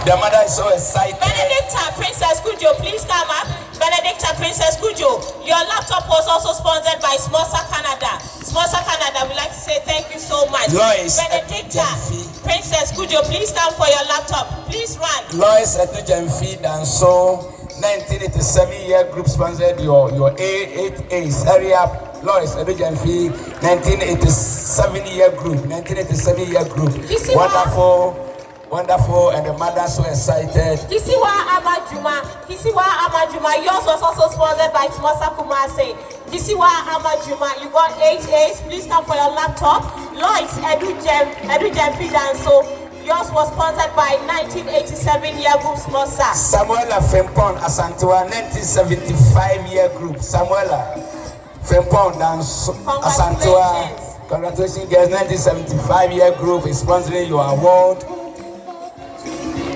The mother is so excited. Benedicta Princess Kujo, please come up. Benedicta Princess Kujo, your laptop was also sponsored by SMOSA Canada. SMOSA Canada, we'd like to say thank you so much. Lois Benedicta Princess Kujo, please come for your laptop. Please run. Lois Etujemfi and so 1987 year group sponsored your A8As. Hurry up. Lois Etujemfi 1987 year group. 1987 year group. Wonderful, and the mother so excited. Kisiwa Amajuma, yours was also sponsored by SMOSA Kumase. Kisiwa Amajuma, you got 8 A's. Please come for your laptop. Lois Edujem Fidanso, yours was sponsored by 1987 year group SMOSA. Samuela Frempong Asantewa 1975 year group. Samuela Frempong Asantewa. Congratulations, girls. 1975 year group is sponsoring your award.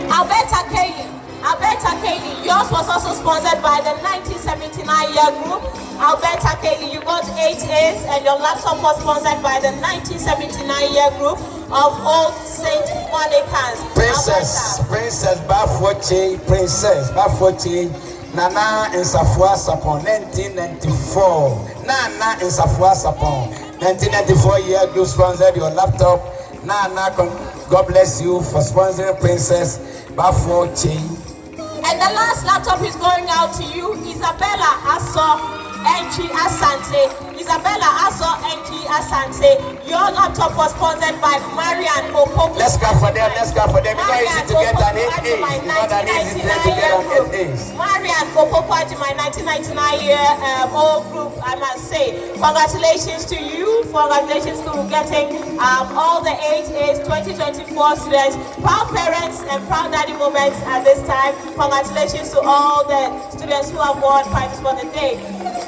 Alberta Kelly, yours was also sponsored by the 1979 year group. Alberta Kelly, you got 8 A's, and your laptop was sponsored by the 1979 year group of Old St.Monicas. Princess Bafoche, Nana in Safua Sapon, 1994. Nana in Safua Sapon, 1994 year group sponsored your laptop. Nana, God bless you for sponsoring Princess Bafoche. And the last laptop is going out to you, Isabella Aso Enchi Asante. Your laptop was sponsored by Marian Opoku. Let's go for them. It's not easy to get an 8A. Marian Opoku, my 1999 year old group, I must say. Congratulations to you. Congratulations to getting all the 8As 2024 students. Proud parents and proud daddy moments at this time. Congratulations to all the students who have won prizes for the day.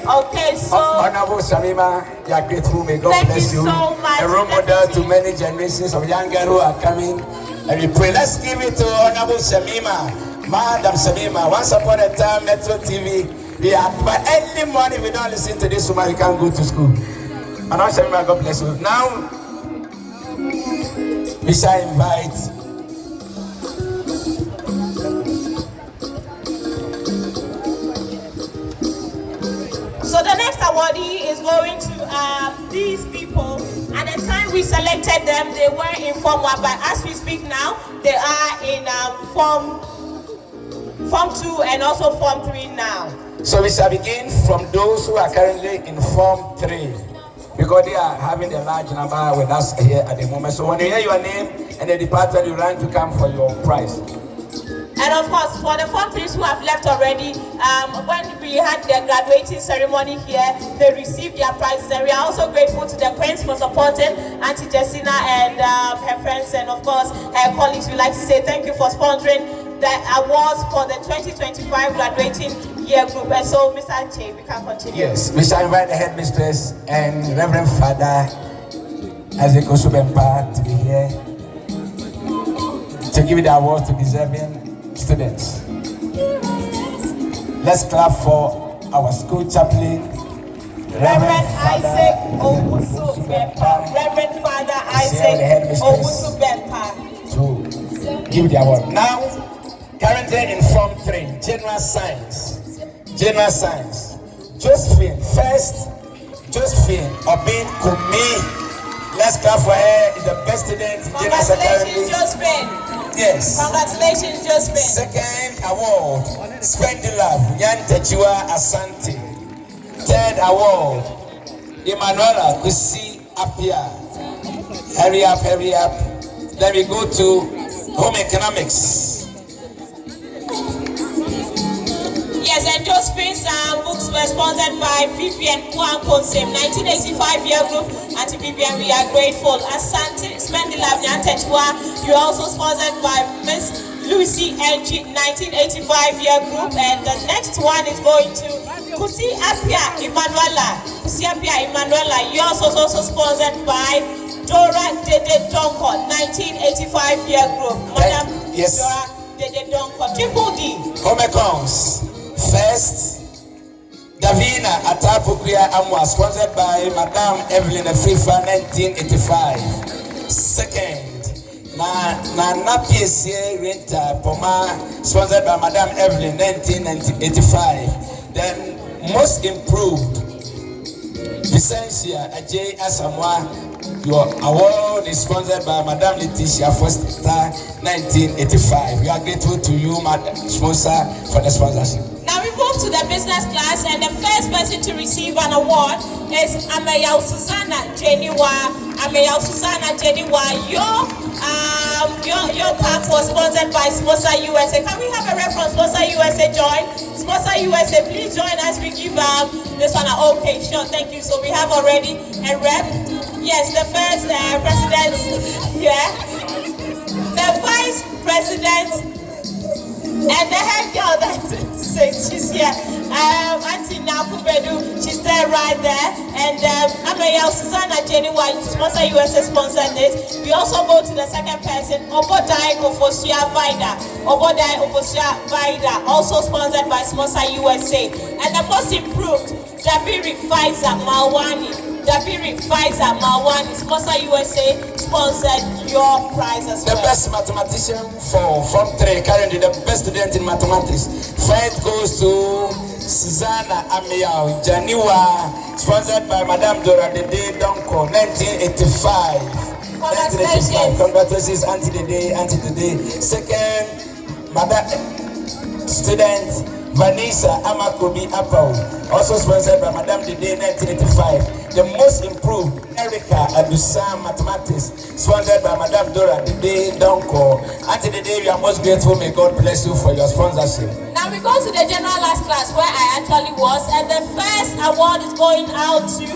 Okay, so Honorable Shamima, you are grateful. May God bless you. So much. A role model to many generations of young girls who are coming. And we pray. Let's give it to Honorable Shamima, Madam Shamima. Once upon a time, Metro TV. But early morning, we don't listen to this woman. We can't go to school. Honorable Shamima, God bless you. Now, we shall invite. So the next awardee is going to these people. At the time we selected them, they were in Form 1, but as we speak now, they are in Form 2 and also Form 3 now. So we shall begin from those who are currently in Form 3, because they are having a large number with us here at the moment. So when you hear your name and the department, you run to come for your prize. And of course, for the Form 3s who have left already, when we had their graduating ceremony here, they received their prizes. And we are also grateful to the Queens for supporting Auntie Jessina and her friends, and of course, her colleagues. We'd like to say thank you for sponsoring the awards for the 2025 graduating year group. And so, Mr. Che, we can continue. Yes, we shall invite the headmistress and Reverend Father Isaac Osubempa to be here to give the award to deserving students. Let's clap for our school chaplain, Reverend Isaac Owusu-Bempa. Reverend Father Isaac Owusu-Bempa. To give the award. Now, currently in Form 3, General Science. Josephine Obin Kumi. Let's clap for her. Is the best student. Congratulations, Josephine. Yes. Congratulations, Josephine. Second award, Spendilab, Yan Techua Asante. Third award, Emanuela Kusi Apia. Hurry up. Then we go to Home Economics. Yes, and Josephine's books were sponsored by Vivian Kwan-Konsem, 1985 year group. Auntie Vivian, we are grateful. Asante Spendilab, Yan Techua, you are also sponsored by Miss Lucy NG, 1985 year group. And the next one is going to Kusi Apia Emanuela. Yours was also sponsored by Dora Dede Donko, 1985 year group. Madam yes. Dora Dede Donko. Triple D. Home Econs. First, Davina Atapukuya Amwa, sponsored by Madame Evelyn Afifa, 1985. Second, na PSA Renta Poma, sponsored by Madame Evelyn, 1985. Then most improved, Vicentia Ajay Asamoah. Your award is sponsored by Madame Leticia Foster, 1985. We are grateful to you, Madam SMOSA, for the sponsorship. Now we move to the business class, and the first person to receive an award is Amayao Susanna Jeniwa. Amayao Susanna Jeniwa, your pack was sponsored by SMOSA USA. Can we have a rep from SMOSA USA join? SMOSA USA, please join us. We give this one. Okay, sure, thank you. So we have already a rep. Yes, the first president, yeah, the vice president, and the head girl that she's here, Auntie Nakubedu, she's there right there, and Amayao Susanna Jeniwa, SMOSA USA sponsored it. We also go to the second person, Obodai Ofosia Vida. Obodai Ofosia Vida, also sponsored by SMOSA USA. And the most improved, Dabiri Pfizer Mawani. Dabiri Pfizer Mawani, SMOSA USA sponsored your prize as well. The best mathematician from Form 3, currently the best student in mathematics. First goes to Susanna Amayao Jeniwa, sponsored by Madame Dora Dede Donko, 1985. Congratulations, Auntie Dede, Auntie Dede. Second, Madame student Vanessa Amakobi Apau, also sponsored by Madame Dede, 1985. The most improved, Erica Adusan Mathematics, sponsored by Madame Dora Dede Donko. Auntie Dede, we are most grateful. May God bless you for your sponsorship. Now we go to the general last class where I actually was, and the first award is going out to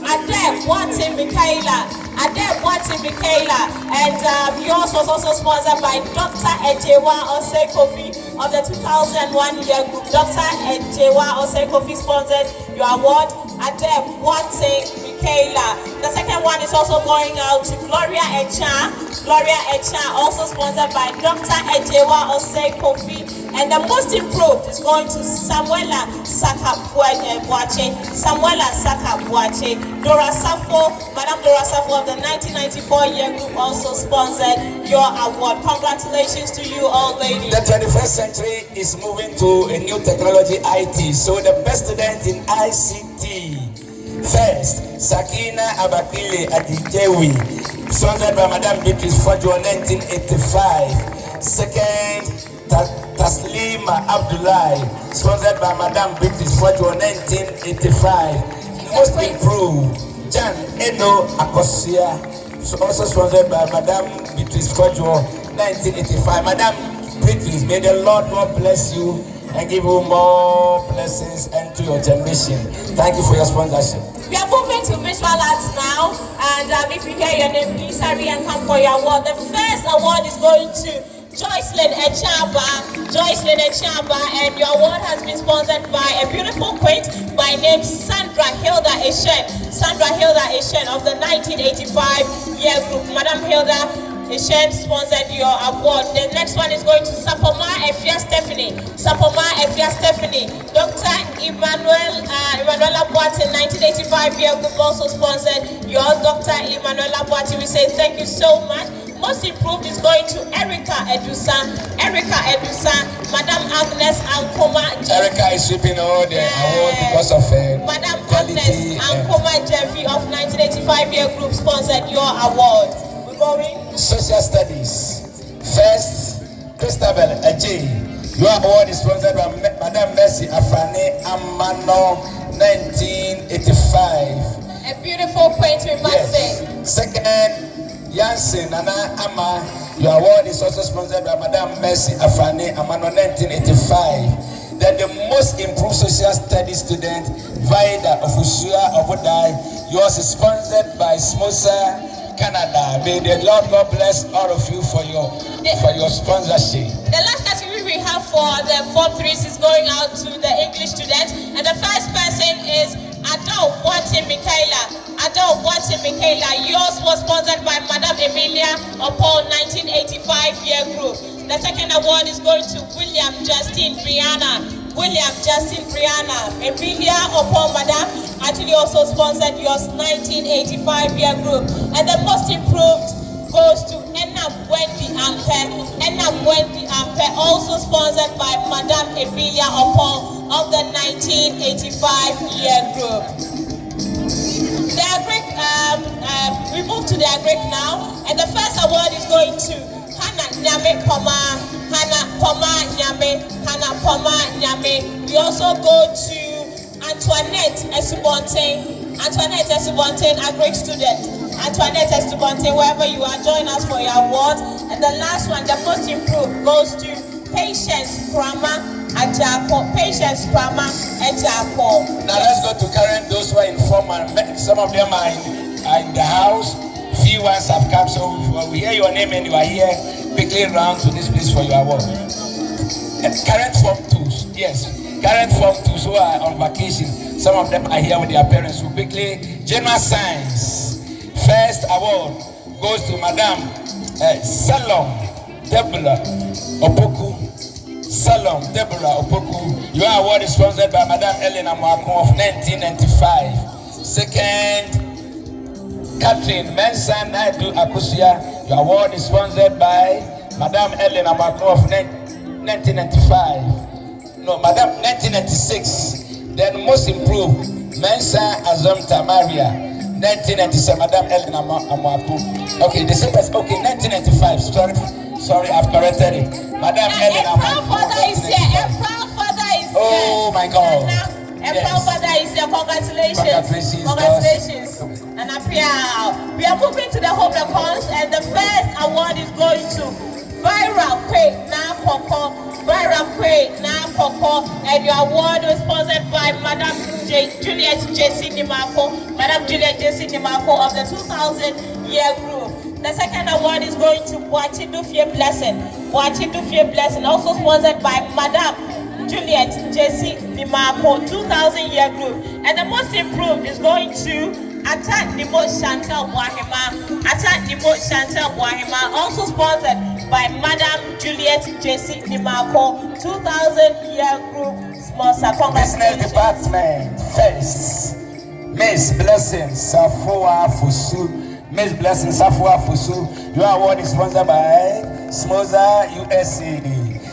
Ade Boate Michaela. Ade Boate Michaela, and yours was also sponsored by Dr. Ejewa Osekofi of the 2001 year group. Dr. Ejewa Osekofi sponsored your award. Ade Boate Michaela. The second one is also going out to Gloria Echa. Gloria Echa, also sponsored by Dr. Ejewa Osekofi. And the most improved is going to Samuela Sakabuache. Samuela Sakabuache. Dora Safo, Madame Dora Safo of the 1994 year group also sponsored your award. Congratulations to you all, ladies. The 21st century is moving to a new technology, IT. So the best student in ICT. First, Sakina Abakile Adijewi, sponsored by Madame Beatrice Fojo, 1985. Second, Taslima Abdullahi, sponsored by Madame Beatrice Fojo, 1985. Most improved, Jan Eno Akosia, also sponsored by Madame Beatrice Fojo, 1985. Madame Beatrice, may the Lord God bless you and give you more blessings and to your generation. Thank you for your sponsorship. We are moving to visual arts now, and if you hear your name, please hurry and come for your award. The first award is going to Joycelyn Echaba, and your award has been sponsored by a beautiful queen by name Sandra Hilda Eshen. Sandra Hilda Eshen of the 1985 year group. Madam Hilda Eshen sponsored your award. The next one is going to Sapoma Efia Stephanie. Sapoma Efia Stephanie. Dr. Emanuela Boate, 1985 year group, also sponsored your Dr. Emanuela Boate. We say thank you so much. Most improved is going to Erica Edusa, Madam Agnes Ankoma. Erica is sweeping all the award because of Madam Agnes Ankoma Jeffy of 1985 year group sponsored your award. We're going Social Studies. First, Christabel Ajay. Your award is sponsored by Madam Mercy Afane Amano, 1985. A beautiful quaint, we must say. Second, Yansin Nana Ama, your award is also sponsored by Madame Mercy Afane Amano, 1985. Then the most improved social studies student, Vida Ofushua Obodai, yours is sponsored by SMOSA Canada. May the Lord God bless all of you for your sponsorship. The last category we have for the Form 3s is going out to the English students, and the first person is Ado Boate Michaela. Ado Boate Michaela, yours was sponsored by Madame Emilia upon 1985 year group. The second award is going to William Justin Brianna. Emilia upon Madame actually also sponsored yours 1985 year group. And the most improved goes to Enna Wendy Ampe, also sponsored by Madame Emilia Opon of the 1985 year group. The Agric, we move to the Agric now, and the first award is going to Hannah Nyame Poma, We also go to Antoinette Esubonte, Agric student. Antoinette Esubonte, wherever you are, join us for your awards. And the last one, the most improved, goes to Patience Prama Ajako. Now let's go to current, those who are informed. Some of them are in the house. Few ones have come, so we hear your name and you are here. Quickly round to this place for your award. Current Form 2s, yes. Current Form 2s who are on vacation. Some of them are here with their parents. So quickly, General Science. First award goes to Madame Salom Deborah Opoku. Your award is sponsored by Madame Elena Mwako of 1995. Second, Catherine Mensa Naidu Akusia. Your award is sponsored by Madame Elena Mwako of 1995. No, Madame 1996. Then most improved, Mensa Azam Tamaria. 1997, Madame Elena Amwapu. Okay, the same person. Okay, 1995. Sorry, I've corrected it. Madame Elena Amwapu. Father is here. Father is here. Oh my God. Father is here. Congratulations. And we are moving to the home accounts, and the first award is going to Viral Quay Na Koko, and your award was sponsored by Madame Juliet J.C. Nimako of the 2000 year group. The second award is going to Boachidufie Blessing, also sponsored by Madame Juliet J.C. Nimako 2000 year group. And the most improved is going to Attack Nimo Chantal Boahima, also sponsored by Madame Juliet J.C. Nimako 2000 year group SMOSA. Business Department first, Miss Blessing Safua Fusu. Your award is sponsored by SMOSA USA.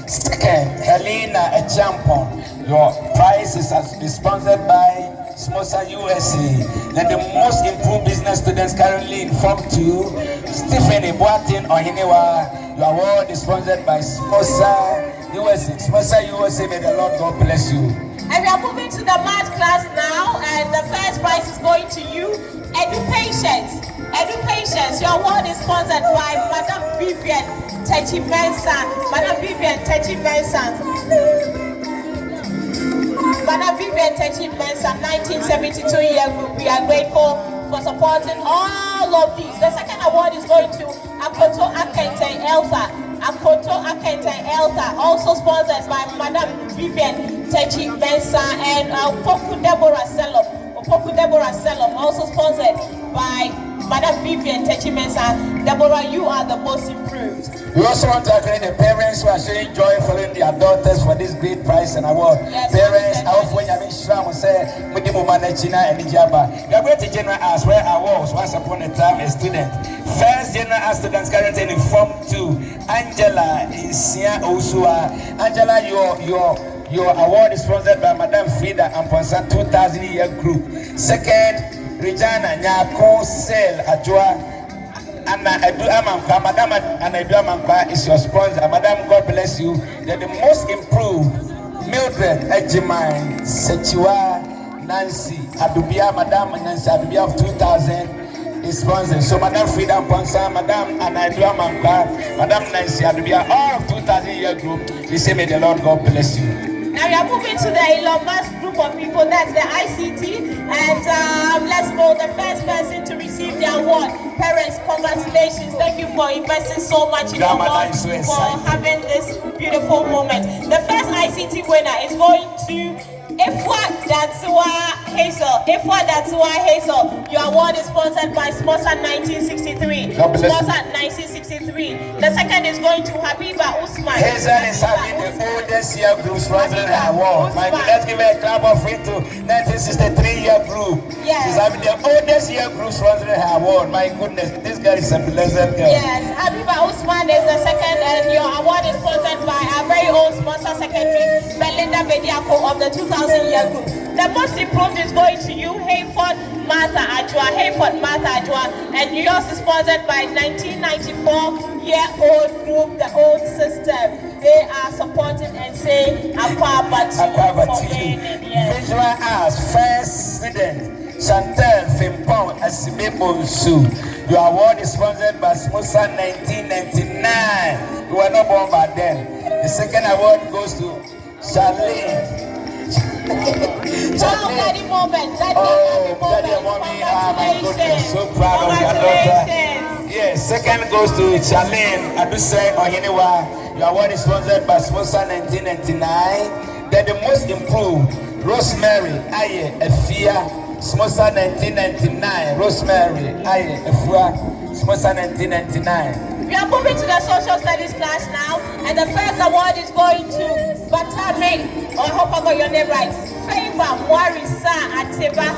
Second, Helena Echampon. Your prize is sponsored by SMOSA USA. Then the most improved business students currently in Form 2, Stephanie Boatin Ohinewa. Your award is sponsored by SMOSA USA. SMOSA USA, may the Lord God bless you. And we are moving to the math class now, and the first prize is going to you, Educations. Your award is sponsored by Madame Vivian Techi Benson. Madame Vivian Techi Benson, 1972 year group. We are grateful for supporting all of these. The second award is going to Akoto Akente Elsa, also sponsored by Madame Vivian Techi Benson, and Opoku Deborah Selom, also sponsored by Madame Vivian Techi Benson. Deborah, you are the most improved. We also want to thank the parents who are showing joy following their daughters for this great prize and award. Yes, parents, I hope when you are sure we say we are going to general as where I was once upon a time a student. First general as students currently in Form 2, Angela Isia Osua. Angela, your award is sponsored by Madame Frida Amponsa 2000 year group. Second, Regina Nyako Sel Ajua. Anna Edu Amanka, Madame Anna Edu Amanka is your sponsor. Madame, God bless you. They're the most improved. Mildred Ejimai Sechiwa Nancy Adubia, Madame Nancy Adubia of 2000 is sponsored. So Madame Frida Ponsa, Madame Anna Edu Amanka, Madame Nancy Adubia, all of 2000 year group. We say may the Lord God bless you. Now we are moving to the Elon Musk group of people, that's the ICT, and let's go, the first person to receive the award. Parents, congratulations, thank you for investing so much in your work, for having this beautiful moment. The first ICT winner is going to Ifwa Datsua Hazel. Hazel. Your award is sponsored by SMOSA 1963. SMOSA 1963. The second is going to Habiba Usman. Hazel is having the oldest year group sponsoring her award. My God, let's give her a clap of it to 1963 year group. Yes. She's having the oldest year group sponsoring her award. My goodness, this girl is a blessed girl. Yes, Habiba Usman is the second, and your award is sponsored by our very own sponsor secretary, Belinda Bediako of the 2000 year group. The most improved is going to you, Hayford Martha Ajwa, and yours is sponsored by 1994-year-old group, the old system. They are supporting and saying Akwabati for gaining. Visual Arts, first student, Chantel Fimpong Asibebonsu. Your award is sponsored by SMOSA 1999. You were not born by then. The second award goes to Charlene. Daddy moment. My goodness, so proud of your daughter. Yes, second goes to Charlene Aduse Ohinewa. Your award is sponsored by SMOSA 1999. Then the most improved, Rosemary Aye Efia, SMOSA 1999. Rosemary Aye Efia, SMOSA 1999. We are moving to the social studies class now, and the first award is going to Batame. I hope I got your name right. Favor Morisa Ateba.